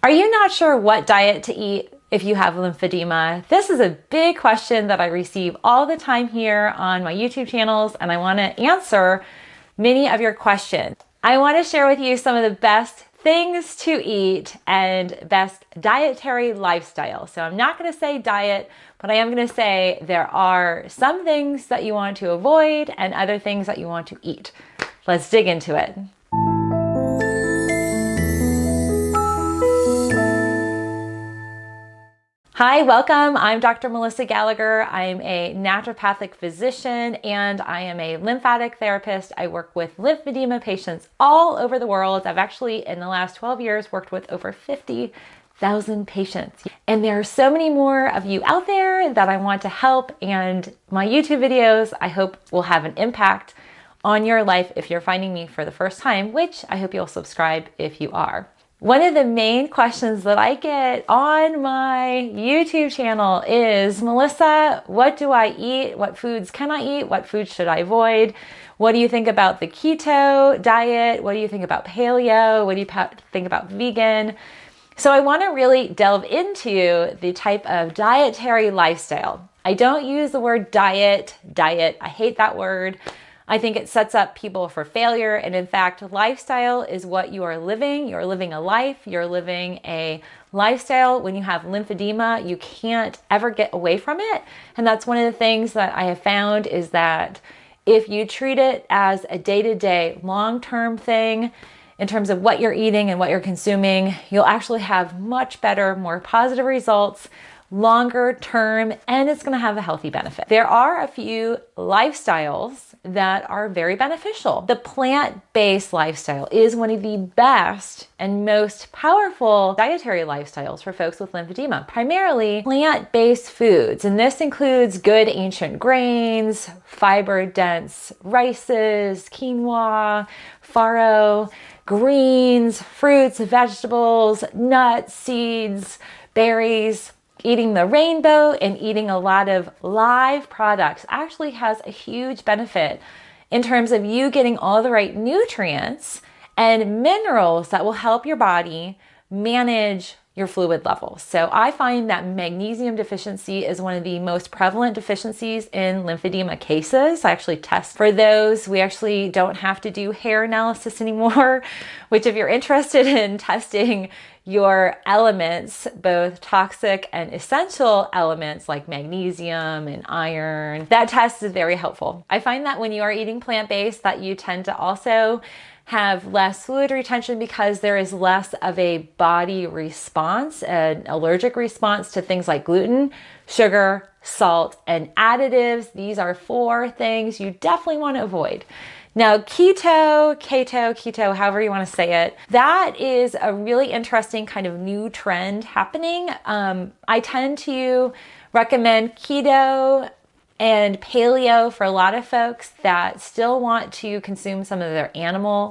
Are you not sure what diet to eat if you have lymphedema? This is a big question that I receive all the time here on my YouTube channels, and I want to answer many of your questions. I want to share with you some of the best things to eat and best dietary lifestyle. So I'm not going to say diet, but I am going to say there are some things that you want to avoid and other things that you want to eat. Let's dig into it. Hi, welcome. I'm Dr. Melissa Gallagher. I'm a naturopathic physician and I am a lymphatic therapist. I work with lymphedema patients all over the world. I've actually, in the last 12 years, worked with over 50,000 patients. And there are so many more of you out there that I want to help, and my YouTube videos, I hope, will have an impact on your life if you're finding me for the first time, which I hope you'll subscribe if you are. One of the main questions that I get on my YouTube channel is, Melissa, what do I eat? What foods can I eat? What foods should I avoid? What do you think about the keto diet? What do you think about paleo? What do you think about vegan? So I want to really delve into the type of dietary lifestyle. I don't use the word diet. I hate that word. I think it sets up people for failure. And in fact, lifestyle is what you are living. You're living a life. You're living a lifestyle. When you have lymphedema, you can't ever get away from it. And that's one of the things that I have found is that if you treat it as a day-to-day, long-term thing, in terms of what you're eating and what you're consuming, you'll actually have much better, more positive results longer term, and it's going to have a healthy benefit. There are a few lifestyles that are very beneficial. The plant-based lifestyle is one of the best and most powerful dietary lifestyles for folks with lymphedema. Primarily plant-based foods, and this includes good ancient grains, fiber-dense rices, quinoa, farro, greens, fruits, vegetables, nuts, seeds, berries. Eating the rainbow and eating a lot of live products actually has a huge benefit in terms of you getting all the right nutrients and minerals that will help your body manage your fluid levels. So I find that magnesium deficiency is one of the most prevalent deficiencies in lymphedema cases. I actually test for those. We actually don't have to do hair analysis anymore, which if you're interested in testing your elements, both toxic and essential elements like magnesium and iron, that test is very helpful. I find that when you are eating plant-based that you tend to also have less fluid retention because there is less of a body response, an allergic response to things like gluten, sugar, salt, and additives. These are 4 things you definitely want to avoid. Now, keto, however you want to say it, that is a really interesting kind of new trend happening. I tend to recommend keto and paleo for a lot of folks that still want to consume some of their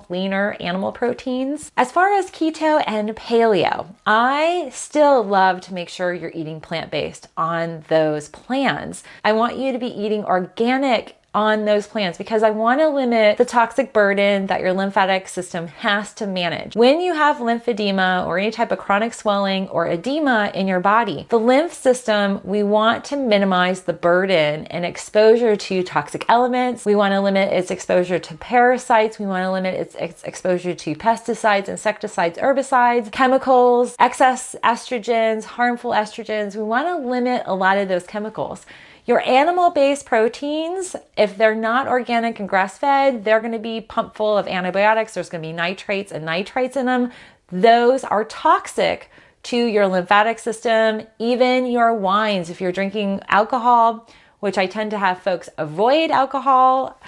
leaner animal proteins. As far as keto and paleo, I still love to make sure you're eating plant-based on those plans. I want you to be eating organic on those plans because I want to limit the toxic burden that your lymphatic system has to manage. When you have lymphedema or any type of chronic swelling or edema in your body, the lymph system, we want to minimize the burden and exposure to toxic elements. We want to limit its exposure to parasites. We want to limit its exposure to pesticides, insecticides, herbicides, chemicals, excess estrogens, harmful estrogens. We want to limit a lot of those chemicals. Your animal-based proteins, if they're not organic and grass-fed, they're going to be pumped full of antibiotics. There's going to be nitrates and nitrites in them. Those are toxic to your lymphatic system, even your wines. If you're drinking alcohol, which I tend to have folks avoid alcohol,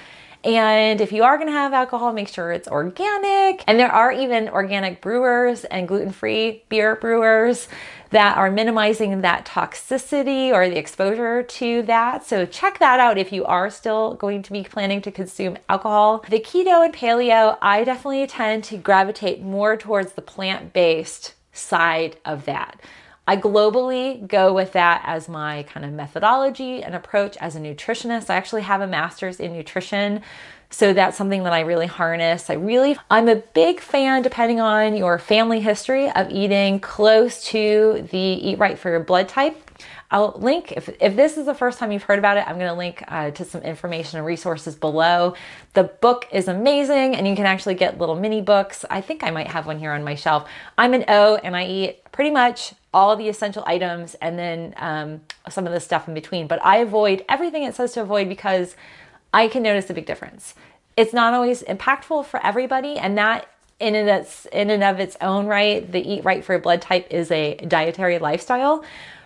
and if you are going to have alcohol, make sure it's organic. And there are even organic brewers and gluten-free beer brewers that are minimizing that toxicity or the exposure to that. So check that out if you are still going to be planning to consume alcohol. The keto and paleo, I definitely tend to gravitate more towards the plant-based side of that. I globally go with that as my kind of methodology and approach as a nutritionist. I actually have a master's in nutrition. So that's something that I really harness. I'm a big fan, depending on your family history, of eating close to the Eat Right for Your Blood type. I'll link, if this is the first time you've heard about it, I'm going to link to some information and resources below. The book is amazing, and you can actually get little mini books. I think I might have one here on my shelf. I'm an O, and I eat pretty much all the essential items and then some of the stuff in between. But I avoid everything it says to avoid because I can notice a big difference. It's not always impactful for everybody, and that in and of its own right, the Eat Right for Your Blood type is a dietary lifestyle.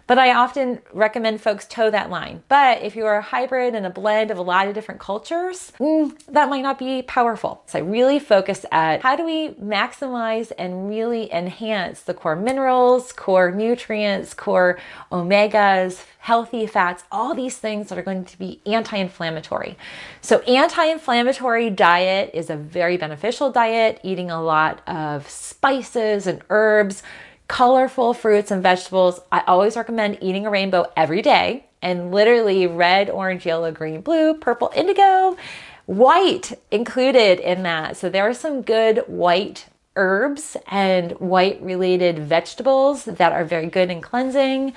But I often recommend folks toe that line. But if you're a hybrid and a blend of a lot of different cultures, that might not be powerful. So I really focus at how do we maximize and really enhance the core minerals, core nutrients, core omegas, healthy fats, all these things that are going to be anti-inflammatory. So anti-inflammatory diet is a very beneficial diet, eating a lot of spices and herbs, colorful fruits and vegetables. I always recommend eating a rainbow every day, and literally red, orange, yellow, green, blue, purple, indigo, white included in that. So there are some good white herbs and white related vegetables that are very good and cleansing.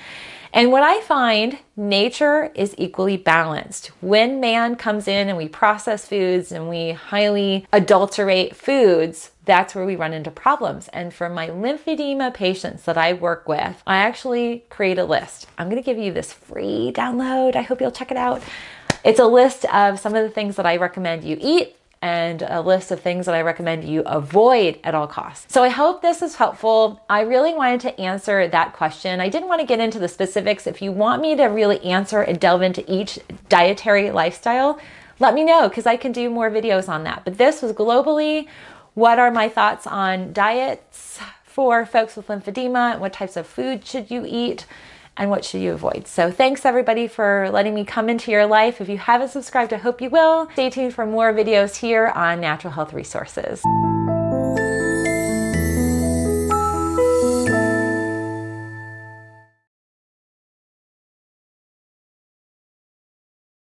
And what I find, nature is equally balanced. When man comes in and we process foods and we highly adulterate foods, that's where we run into problems. And for my lymphedema patients that I work with, I actually create a list. I'm going to give you this free download. I hope you'll check it out. It's a list of some of the things that I recommend you eat and a list of things that I recommend you avoid at all costs. So I hope this is helpful. I really wanted to answer that question. I didn't want to get into the specifics. If you want me to really answer and delve into each dietary lifestyle, let me know, because I can do more videos on that. But this was globally, what are my thoughts on diets for folks with lymphedema? What types of food should you eat? And what should you avoid? So thanks everybody for letting me come into your life. If you haven't subscribed, I hope you will. Stay tuned for more videos here on Natural Health Resources.